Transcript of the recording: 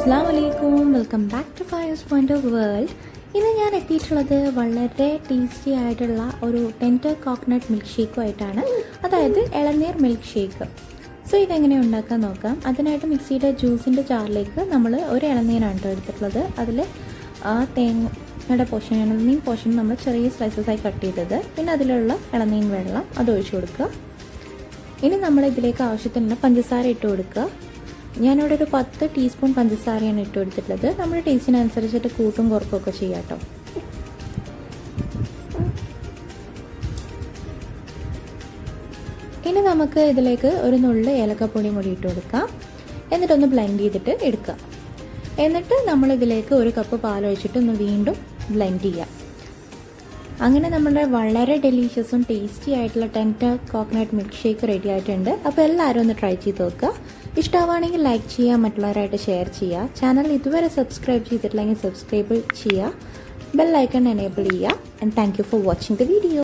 അസ്സലാമു അലൈക്കും, welcome back to fires point of world. ഇന്ന് ഞാൻ എത്തിയിട്ടുള്ളത് വളരെ ടേസ്റ്റി ആയിട്ടുള്ള ഒരു ടെൻഡർ കോക്കനട്ട് മിൽക്ക് ഷേക്കുമായിട്ടാണ്, അതായത് ഇളനീർ മിൽക്ക് ഷേക്ക്. സോ ഇതെങ്ങനെ ഉണ്ടാക്കാൻ നോക്കാം. അതിനായിട്ട് മിക്സിയുടെ ജ്യൂസിൻ്റെ ജാറിലേക്ക് നമ്മൾ ഒരു ഇളനീരാണ് എടുത്തിട്ടുള്ളത്. അതിൽ ആ തേങ്ങയുടെ ഇളനീൻ പോർഷൻ നമ്മൾ ചെറിയ സ്ലൈസസായി കട്ട് ചെയ്തത്, പിന്നെ അതിലുള്ള ഇളനീൻ വെള്ളം അത് ഒഴിച്ചു കൊടുക്കുക. ഇനി നമ്മൾ ഇതിലേക്ക് ആവശ്യത്തിനുള്ള പഞ്ചസാര ഇട്ട് കൊടുക്കുക. ഞാനിവിടെ ഒരു 10 ടീസ്പൂൺ പഞ്ചസാരയാണ് ഇട്ട് കൊടുത്തിട്ടുള്ളത്. നമ്മുടെ ടേസ്റ്റിനനുസരിച്ചിട്ട് കൂട്ടും കുറക്കുകയൊക്കെ ചെയ്യാം കേട്ടോ. ഇനി നമുക്ക് ഇതിലേക്ക് ഒരു നുള്ള് ഏലക്കപ്പൊടി കൂടി ഇട്ട് കൊടുക്കാം. എന്നിട്ടൊന്ന് ബ്ലെൻഡ് ചെയ്തിട്ട് എടുക്കാം. എന്നിട്ട് നമ്മളിതിലേക്ക് 1 കപ്പ് പാലൊഴിച്ചിട്ട് ഒന്ന് വീണ്ടും ബ്ലെൻഡ് ചെയ്യാം. അങ്ങനെ നമ്മുടെ വളരെ ഡെലീഷ്യസും ടേസ്റ്റി ആയിട്ടുള്ള tender coconut milk shake ready ആയിട്ടുണ്ട്. അപ്പോൾ എല്ലാവരും ഒന്ന് ട്രൈ ചെയ്ത് നോക്കുക. ഇഷ്ടമാണെങ്കിൽ ലൈക്ക് ചെയ്യുക, മറ്റുള്ളവരായിട്ട് ഷെയർ ചെയ്യുക. ചാനൽ ഇതുവരെ സബ്സ്ക്രൈബ് ചെയ്തിട്ടില്ലെങ്കിൽ സബ്സ്ക്രൈബ് ചെയ്യുക, ബെൽ ഐക്കൺ എനേബിൾ ചെയ്യുക. And thank you for watching the video.